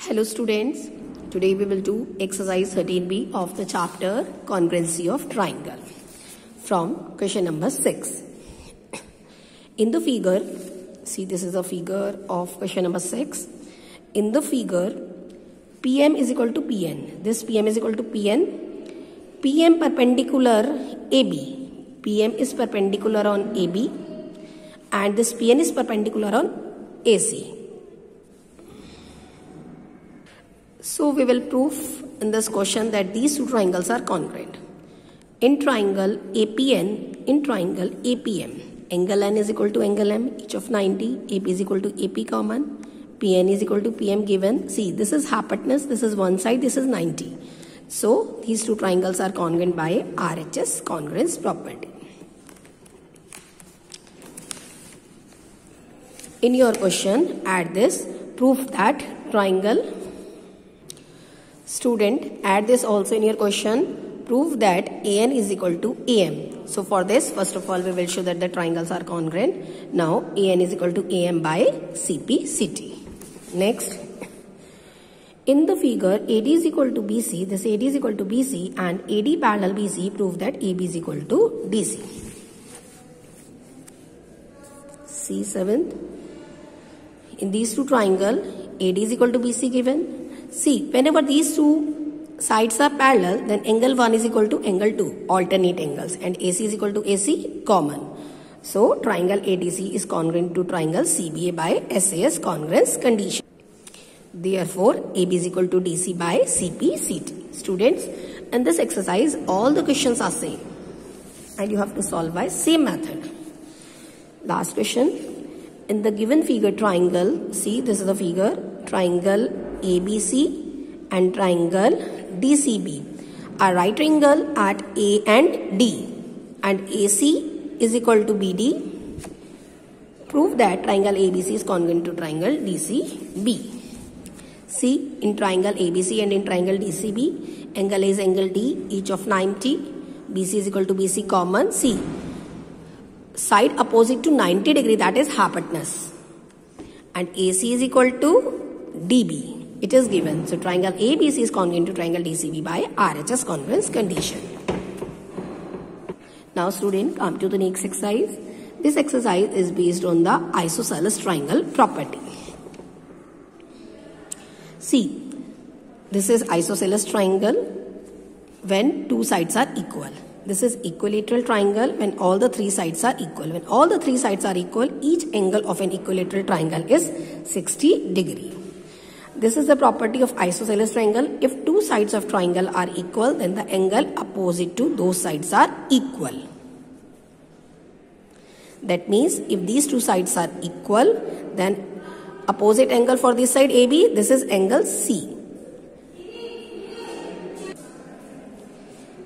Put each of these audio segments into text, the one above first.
Hello students, today we will do exercise 13b of the chapter Congruency of Triangle from question number 6. In the figure, see this is a figure of question number 6. In the figure, PM is equal to PN. This PM is equal to PN. PM perpendicular AB. PM is perpendicular on AB and this PN is perpendicular on AC. So we will prove in this question that these two triangles are congruent. In triangle APN, in triangle APM, angle N is equal to angle M, each of 90, AP is equal to AP common, PN is equal to PM given. See, this is hypotenuse, this is one side, this is 90. So these two triangles are congruent by RHS congruence property. In your question, add this, prove that triangle. Student, add this also in your question. Prove that AN is equal to AM. So for this, first of all, we will show that the triangles are congruent. Now, AN is equal to AM by CP CT. Next, in the figure, AD is equal to BC. This AD is equal to BC and AD parallel BC. Prove that AB is equal to DC. C7. In these two triangles, AD is equal to BC given. See, whenever these two sides are parallel, then angle 1 is equal to angle 2, alternate angles, and AC is equal to AC, common. So, triangle ADC is congruent to triangle CBA by SAS congruence condition. Therefore, AB is equal to DC by CP CT. Students, in this exercise, all the questions are same, and you have to solve by same method. Last question. In the given figure triangle, see this is the figure, triangle ABC and triangle DCB are right triangle at A and D and AC is equal to BD. Prove that triangle ABC is congruent to triangle DCB. See, in triangle ABC and in triangle DCB, angle is angle D, each of 90, BC is equal to BC common. See, side opposite to 90 degree, that is hypotenuse, and AC is equal to DB. It is given. So triangle ABC is congruent to triangle DCB by RHS congruence condition. Now student, come to the next exercise. This exercise is based on the isosceles triangle property. See, this is isosceles triangle when two sides are equal. This is equilateral triangle when all the three sides are equal. When all the three sides are equal, each angle of an equilateral triangle is 60 degree. This is the property of isosceles triangle. If two sides of triangle are equal, then the angle opposite to those sides are equal. That means if these two sides are equal, then opposite angle for this side AB, this is angle C.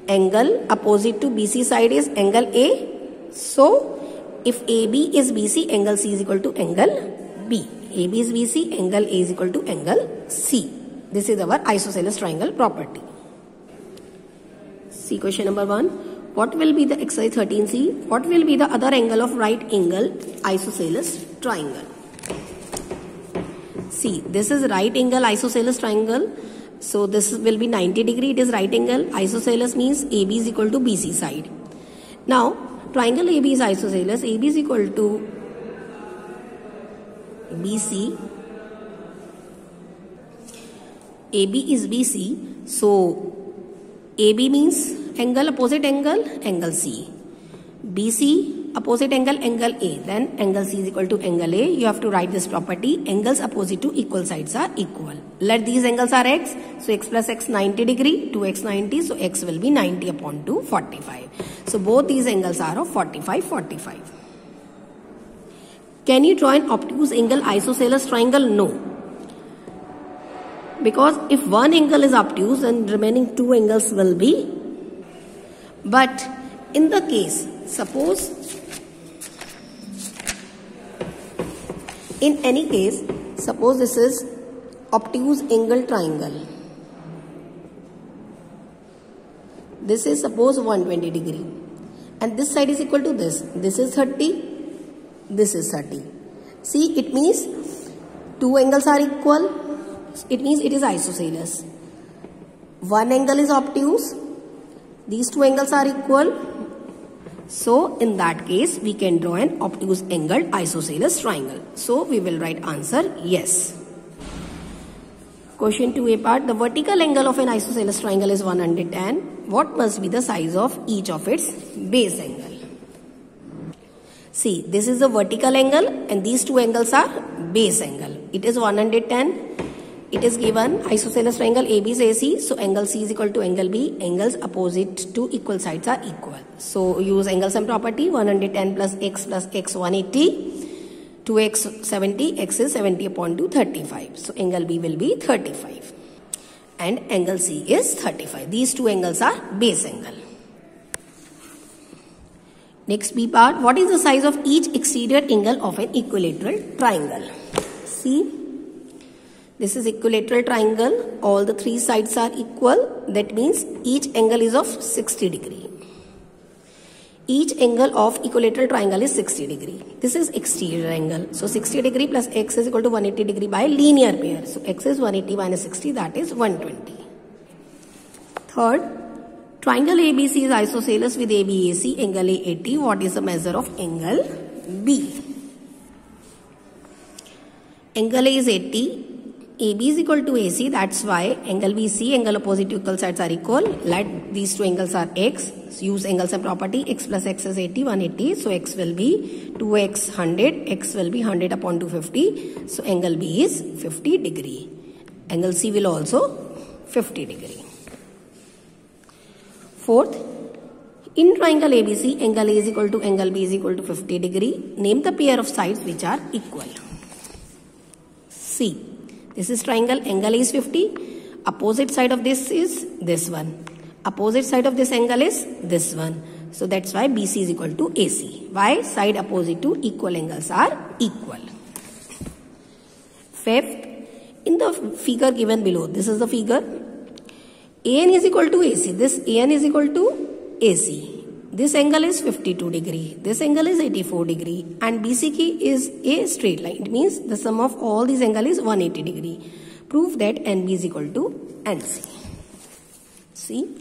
Angle opposite to BC side is angle A. So, if AB is BC, angle C is equal to angle B. AB is BC, angle A is equal to angle C. This is our isosceles triangle property. See question number 1. What will be the exercise 13C? What will be the other angle of right angle isosceles triangle? See, this is right angle isosceles triangle. So this will be 90 degree. It is right angle. Isosceles means AB is equal to BC side. Now, triangle AB is isosceles. AB is equal to BC. AB is BC. So, AB means angle opposite angle, angle C. BC opposite angle, angle A. Then angle C is equal to angle A. You have to write this property. Angles opposite to equal sides are equal. Let these angles are x. So, x plus x 90 degree, 2x 90. So, x will be 90 upon 2, 45. So, both these angles are of 45, 45. Can you draw an obtuse angle isosceles triangle? No. Because if one angle is obtuse, then remaining two angles will be. But in the case, suppose, in any case, suppose this is obtuse angle triangle. This is suppose 120 degree. And this side is equal to this. This is 30. This is 30. See, it means two angles are equal. It means it is isosceles. One angle is obtuse. These two angles are equal. So in that case, we can draw an obtuse angled isosceles triangle. So we will write answer yes. Question 2a part. The vertical angle of an isosceles triangle is 110. What must be the size of each of its base angle? See, this is the vertical angle and these two angles are base angle. It is 110. It is given isosceles triangle AB is AC. So angle C is equal to angle B. Angles opposite to equal sides are equal. So use angle sum property. 110 plus x 180. 2x 70. X is 70 upon 2 35. So angle B will be 35. And angle C is 35. These two angles are base angle. Next B part. What is the size of each exterior angle of an equilateral triangle? See. This is equilateral triangle. All the three sides are equal. That means each angle is of 60 degree. Each angle of equilateral triangle is 60 degree. This is exterior angle. So 60 degree plus x is equal to 180 degree by linear pair. So x is 180 minus 60, that is 120. Third, triangle ABC is isosceles with ABAC. Angle A 80. What is the measure of angle B? Angle A is 80. AB is equal to AC, that's why angle BC, angle opposite to equal sides are equal. Let these two angles are x. So use angle sum property. X plus x is 80, 180. So x will be 2x 100. X will be 100 upon 250. So angle B is 50 degree. Angle C will also 50 degree. Fourth, in triangle ABC, angle A is equal to angle B is equal to 50 degree. Name the pair of sides which are equal. C. This is triangle, angle is 50. Opposite side of this is this one. Opposite side of this angle is this one. So that's why BC is equal to AC. Why? Side opposite to equal angles are equal. Fifth, in the figure given below, this is the figure. AN is equal to AC. This AN is equal to AC. This angle is 52 degree. This angle is 84 degree. And BCQ is a straight line. It means the sum of all these angles is 180 degree. Prove that NB is equal to NC. See?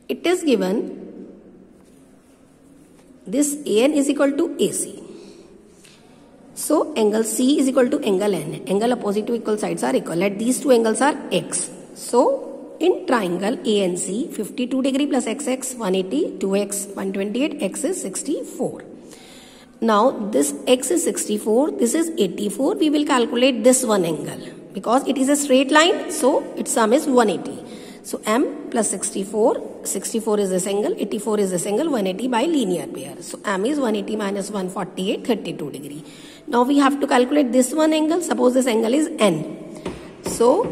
It is given this AN is equal to AC. So angle C is equal to angle N. Angle opposite to equal sides are equal. Let these two angles are X. So in triangle ANC, 52 degree plus XX 180, 2x 128, x is 64. Now this x is 64, this is 84. We will calculate this one angle because it is a straight line. So its sum is 180. So m plus 64, 64 is this angle, 84 is this angle, 180 by linear pair. So m is 180 minus 148, 32 degree. Now we have to calculate this one angle. Suppose this angle is n. So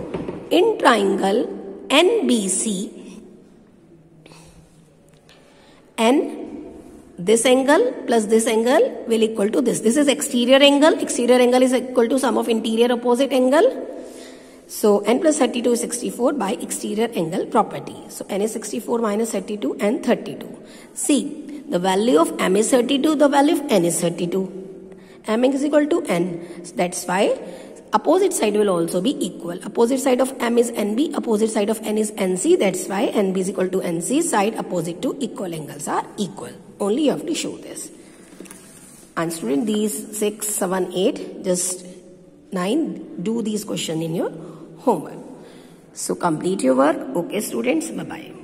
in triangle NBC, N, this angle plus this angle will equal to this. This is exterior angle. Exterior angle is equal to sum of interior opposite angle. So N plus 32 is 64 by exterior angle property. So N is 64 minus 32 and 32. See, the value of M is 32, the value of N is 32. M is equal to N. So that's why opposite side will also be equal. Opposite side of M is NB, opposite side of N is NC. That's why NB is equal to NC. Side opposite to equal angles are equal. Only you have to show this. And student, these 6, 7, 8, just 9, do these questions in your homework. So complete your work. Okay students, bye-bye.